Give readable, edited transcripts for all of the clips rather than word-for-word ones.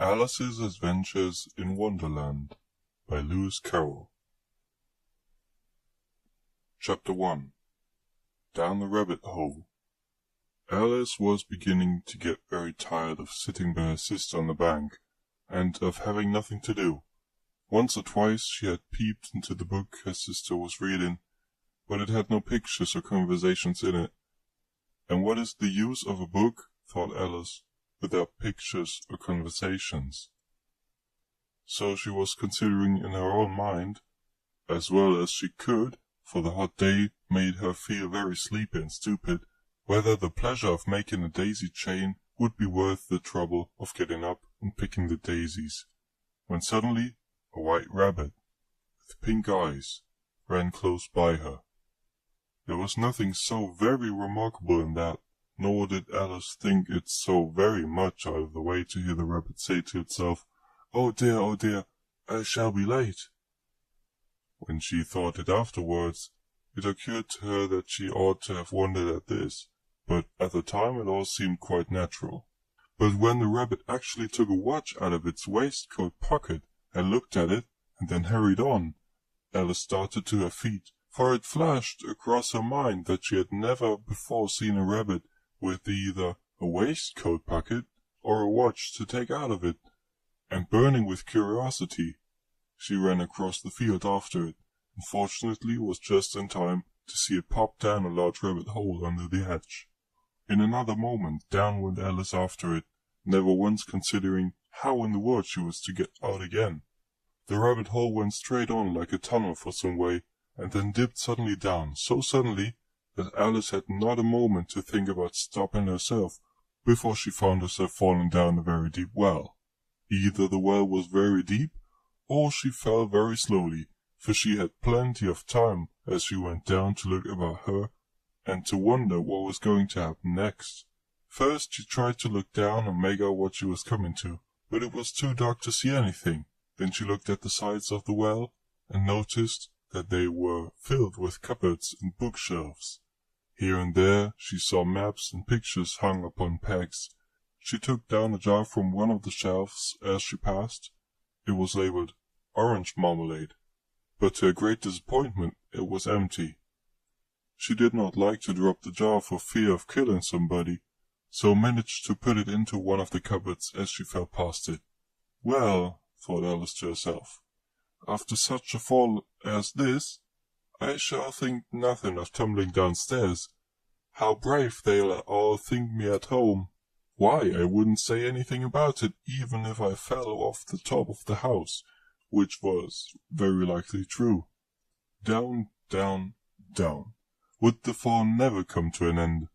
Alice's Adventures in Wonderland by Lewis Carroll. Chapter 1. Down the Rabbit Hole. Alice was beginning to get very tired of sitting by her sister on the bank, and of having nothing to do. Once or twice she had peeped into the book her sister was reading, but it had no pictures or conversations in it. And what is the use of a book, thought Alice, without pictures or conversations? So she was considering in her own mind, as well as she could, for the hot day made her feel very sleepy and stupid, whether the pleasure of making a daisy chain would be worth the trouble of getting up and picking the daisies, when suddenly a white rabbit, with pink eyes, ran close by her. There was nothing so very remarkable in that, nor did Alice think it so very much out of the way to hear the rabbit say to itself, oh dear, I shall be late." When she thought it afterwards, it occurred to her that she ought to have wondered at this, but at the time it all seemed quite natural. But when the rabbit actually took a watch out of its waistcoat pocket and looked at it, and then hurried on, Alice started to her feet, for it flashed across her mind that she had never before seen a rabbit with either a waistcoat pocket or a watch to take out of it, and burning with curiosity, she ran across the field after it, and fortunately was just in time to see it pop down a large rabbit hole under the hedge. In another moment down went Alice after it, never once considering how in the world she was to get out again. The rabbit hole went straight on like a tunnel for some way, and then dipped suddenly down, so suddenly that Alice had not a moment to think about stopping herself before she found herself falling down a very deep well. Either the well was very deep, or she fell very slowly, for she had plenty of time as she went down to look about her and to wonder what was going to happen next. First she tried to look down and make out what she was coming to, but it was too dark to see anything. Then she looked at the sides of the well and noticed that they were filled with cupboards and bookshelves. Here and there she saw maps and pictures hung upon pegs. She took down a jar from one of the shelves as she passed. It was labeled orange marmalade, but to her great disappointment it was empty. She did not like to drop the jar for fear of killing somebody, so managed to put it into one of the cupboards as she fell past it. Well, thought Alice to herself, after such a fall as this, I shall think nothing of tumbling downstairs. How brave they'll all think me at home. Why, I wouldn't say anything about it, even if I fell off the top of the house, which was very likely true. Down, down, down. Would the fall never come to an end?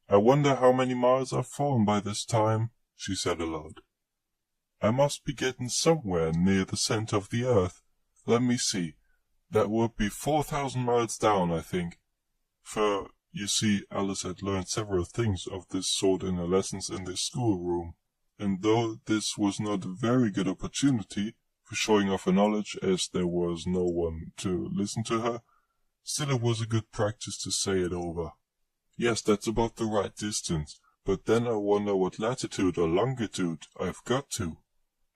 I wonder how many miles I've fallen by this time, she said aloud. I must be getting somewhere near the center of the earth. Let me see. That would be 4,000 miles down, I think. For, you see, Alice had learned several things of this sort in her lessons in the schoolroom, and though this was not a very good opportunity for showing off her knowledge, as there was no one to listen to her, still it was a good practice to say it over. Yes, that's about the right distance, but then I wonder what latitude or longitude I've got to.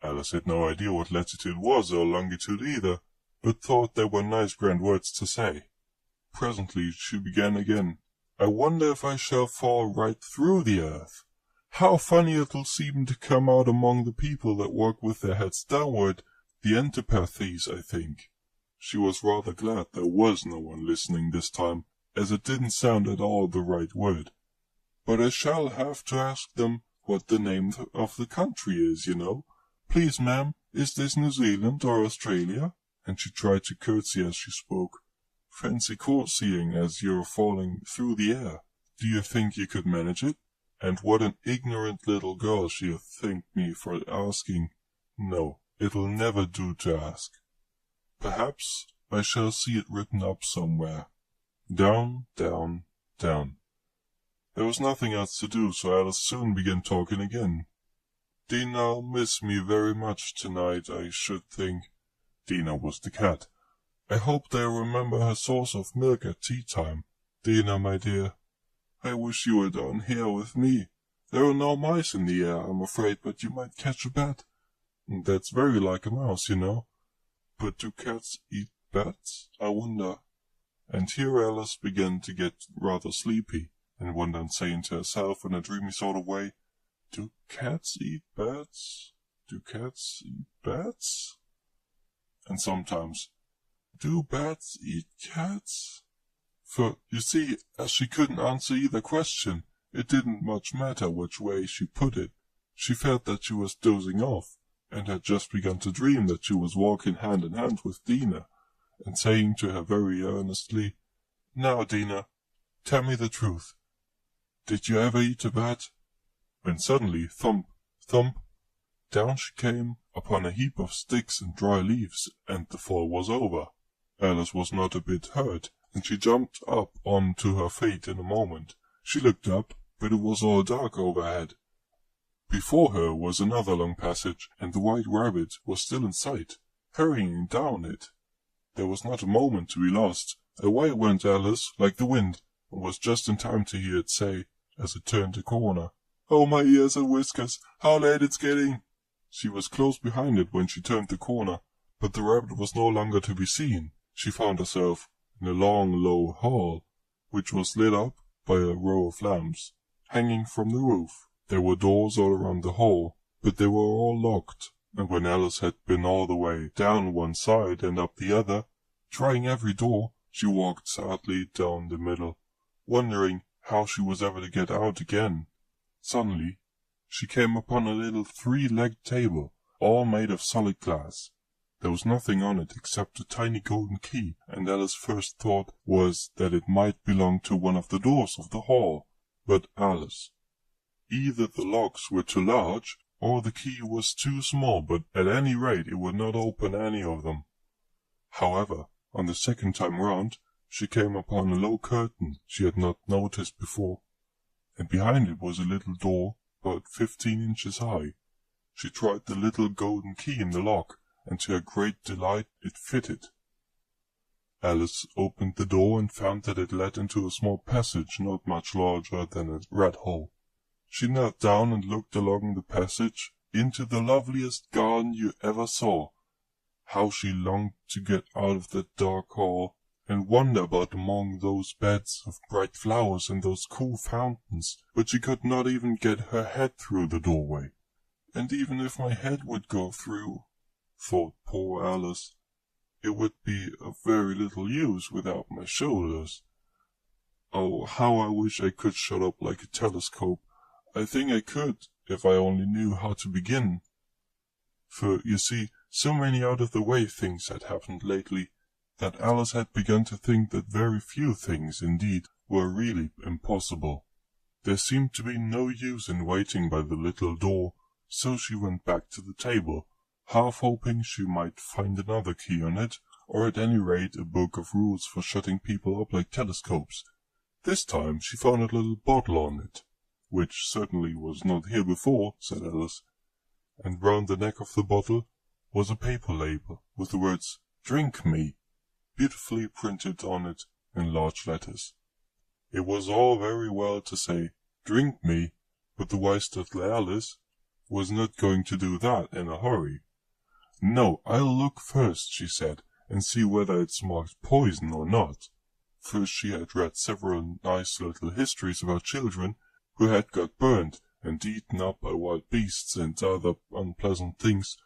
Alice had no idea what latitude was or longitude either, but thought they were nice grand words to say. Presently she began again. I wonder if I shall fall right through the earth. How funny it'll seem to come out among the people that walk with their heads downward, the antipathies, I think. She was rather glad there was no one listening this time, as it didn't sound at all the right word. But I shall have to ask them what the name of the country is, you know. Please, ma'am, is this New Zealand or Australia? And she tried to curtsy as she spoke. Fancy curtsying as you're falling through the air. Do you think you could manage it? And what an ignorant little girl she'll think me for asking. No, it'll never do to ask. Perhaps I shall see it written up somewhere. Down, down, down. There was nothing else to do, so Alice soon began talking again. Dinah'll miss me very much tonight, I should think. Dinah was the cat. I hope they'll remember her sauce of milk at tea time. Dinah, my dear, I wish you were down here with me, There are no mice in the air, I'm afraid, but you might catch a bat. That's very like a mouse, you know. But do cats eat bats, I wonder?" And here Alice began to get rather sleepy, and went on saying to herself in a dreamy sort of way, "Do cats eat bats? Do cats eat bats?" And sometimes, "Do bats eat cats?" For, you see, as she couldn't answer either question, it didn't much matter which way she put it. She felt that she was dozing off, and had just begun to dream that she was walking hand in hand with Dina, and saying to her very earnestly, "Now, Dina, tell me the truth. Did you ever eat a bat?" When suddenly, thump, thump, down she came upon a heap of sticks and dry leaves, and the fall was over. Alice was not a bit hurt, and she jumped up on to her feet in a moment. She looked up, but it was all dark overhead. Before her was another long passage, and the White Rabbit was still in sight, hurrying down it. There was not a moment to be lost. Away went Alice like the wind, and was just in time to hear it say, as it turned the corner, "Oh, my ears and whiskers, how late it's getting!" She was close behind it when she turned the corner, but the rabbit was no longer to be seen. She found herself in a long, low hall, which was lit up by a row of lamps, hanging from the roof. There were doors all around the hall, but they were all locked, and when Alice had been all the way down one side and up the other, trying every door, she walked sadly down the middle, wondering how she was ever to get out again. Suddenly, she came upon a little three-legged table, all made of solid glass. There was nothing on it except a tiny golden key, and Alice's first thought was that it might belong to one of the doors of the hall. But Alice, either the locks were too large, or the key was too small, but at any rate it would not open any of them. However, on the second time round, she came upon a low curtain she had not noticed before, and behind it was a little door about 15 inches high. She tried the little golden key in the lock, and to her great delight it fitted. Alice opened the door and found that it led into a small passage not much larger than a rat hole. She knelt down and looked along the passage into the loveliest garden you ever saw. How she longed to get out of that dark hall, and wander about among those beds of bright flowers and those cool fountains, but she could not even get her head through the doorway. "And even if my head would go through," thought poor Alice, "it would be of very little use without my shoulders. Oh, how I wish I could shut up like a telescope. I think I could, if I only knew how to begin." For, you see, so many out-of-the-way things had happened lately, that Alice had begun to think that very few things, indeed, were really impossible. There seemed to be no use in waiting by the little door, so she went back to the table, half hoping she might find another key on it, or at any rate a book of rules for shutting people up like telescopes. This time she found a little bottle on it, which certainly was not here before, said Alice, and round the neck of the bottle was a paper label with the words "Drink me" beautifully printed on it in large letters. It was all very well to say "Drink me," but the wise little Alice was not going to do that in a hurry. "No, I'll look first," she said, "and see whether it's marked poison or not." First she had read several nice little histories about children who had got burned and eaten up by wild beasts and other unpleasant things,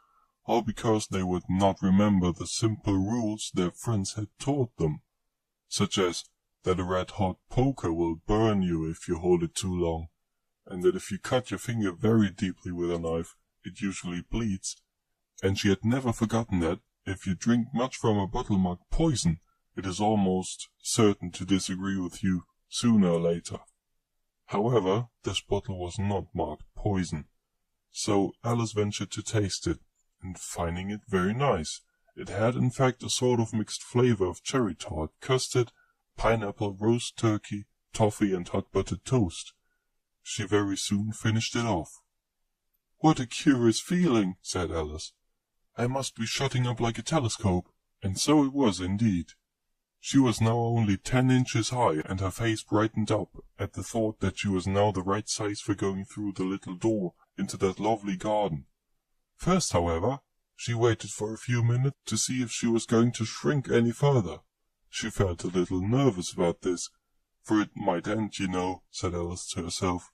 all because they would not remember the simple rules their friends had taught them, such as that a red-hot poker will burn you if you hold it too long, and that if you cut your finger very deeply with a knife, it usually bleeds, and she had never forgotten that, if you drink much from a bottle marked poison, it is almost certain to disagree with you sooner or later. However, this bottle was not marked poison, so Alice ventured to taste it, and finding it very nice, it had in fact a sort of mixed flavour of cherry tart, custard, pineapple, roast turkey, toffee, and hot buttered toast. She very soon finished it off. "What a curious feeling," said Alice. "I must be shutting up like a telescope." And so it was indeed. She was now only 10 inches high, and her face brightened up at the thought that she was now the right size for going through the little door into that lovely garden. First, however, she waited for a few minutes to see if she was going to shrink any further. She felt a little nervous about this, for it might end, you know, said Alice to herself,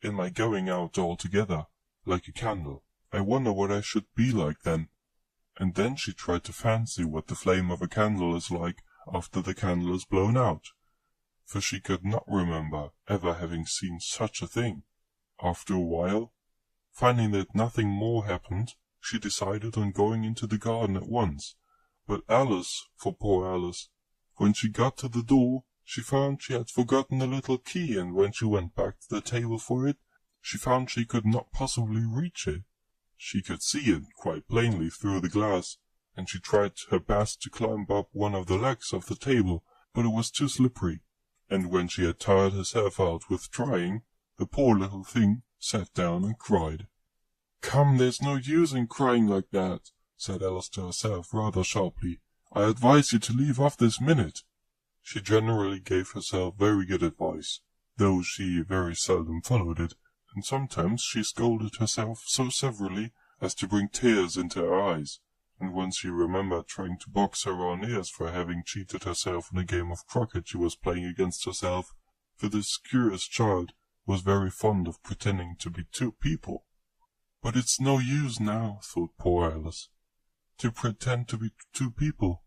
in my going out altogether, like a candle. I wonder what I should be like then. And then she tried to fancy what the flame of a candle is like after the candle is blown out, for she could not remember ever having seen such a thing. After a while, finding that nothing more happened, she decided on going into the garden at once. But Alice, for poor Alice, when she got to the door, she found she had forgotten the little key, and when she went back to the table for it, she found she could not possibly reach it. She could see it quite plainly through the glass, and she tried her best to climb up one of the legs of the table, but it was too slippery, and when she had tired herself out with trying, the poor little thing sat down and cried. "Come, there's no use in crying like that," said Alice to herself rather sharply. "I advise you to leave off this minute." She generally gave herself very good advice, though she very seldom followed it, and sometimes she scolded herself so severely as to bring tears into her eyes, and when she remembered trying to box her own ears for having cheated herself in a game of croquet she was playing against herself, for this curious child was very fond of pretending to be two people. "But it's no use now," thought poor Alice, "to pretend to be two people.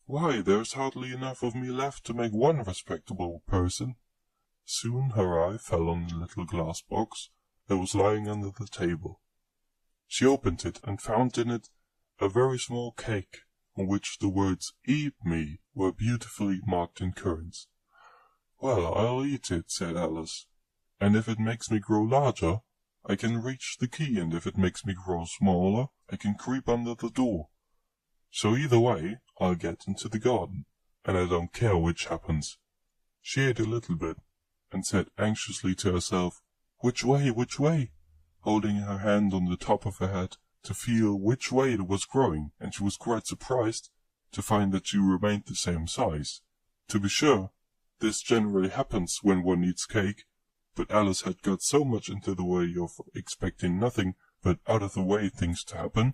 Why, there's hardly enough of me left to make one respectable person." Soon her eye fell on the little glass box that was lying under the table. She opened it and found in it a very small cake, on which the words "Eat me" were beautifully marked in currants. "Well, I'll eat it," said Alice, "and if it makes me grow larger, I can reach the key, and if it makes me grow smaller, I can creep under the door. So either way, I'll get into the garden, and I don't care which happens." She ate a little bit, and said anxiously to herself, "Which way, which way?" holding her hand on the top of her head to feel which way it was growing, and she was quite surprised to find that she remained the same size. To be sure, this generally happens when one eats cake, but Alice had got so much into the way of expecting nothing but out-of-the-way things to happen,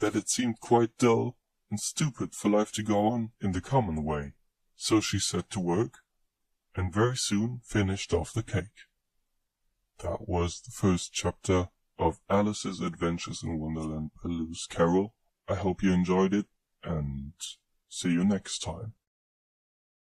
that it seemed quite dull and stupid for life to go on in the common way. So she set to work, and very soon finished off the cake. That was the first chapter of Alice's Adventures in Wonderland by Lewis Carroll. I hope you enjoyed it, and see you next time.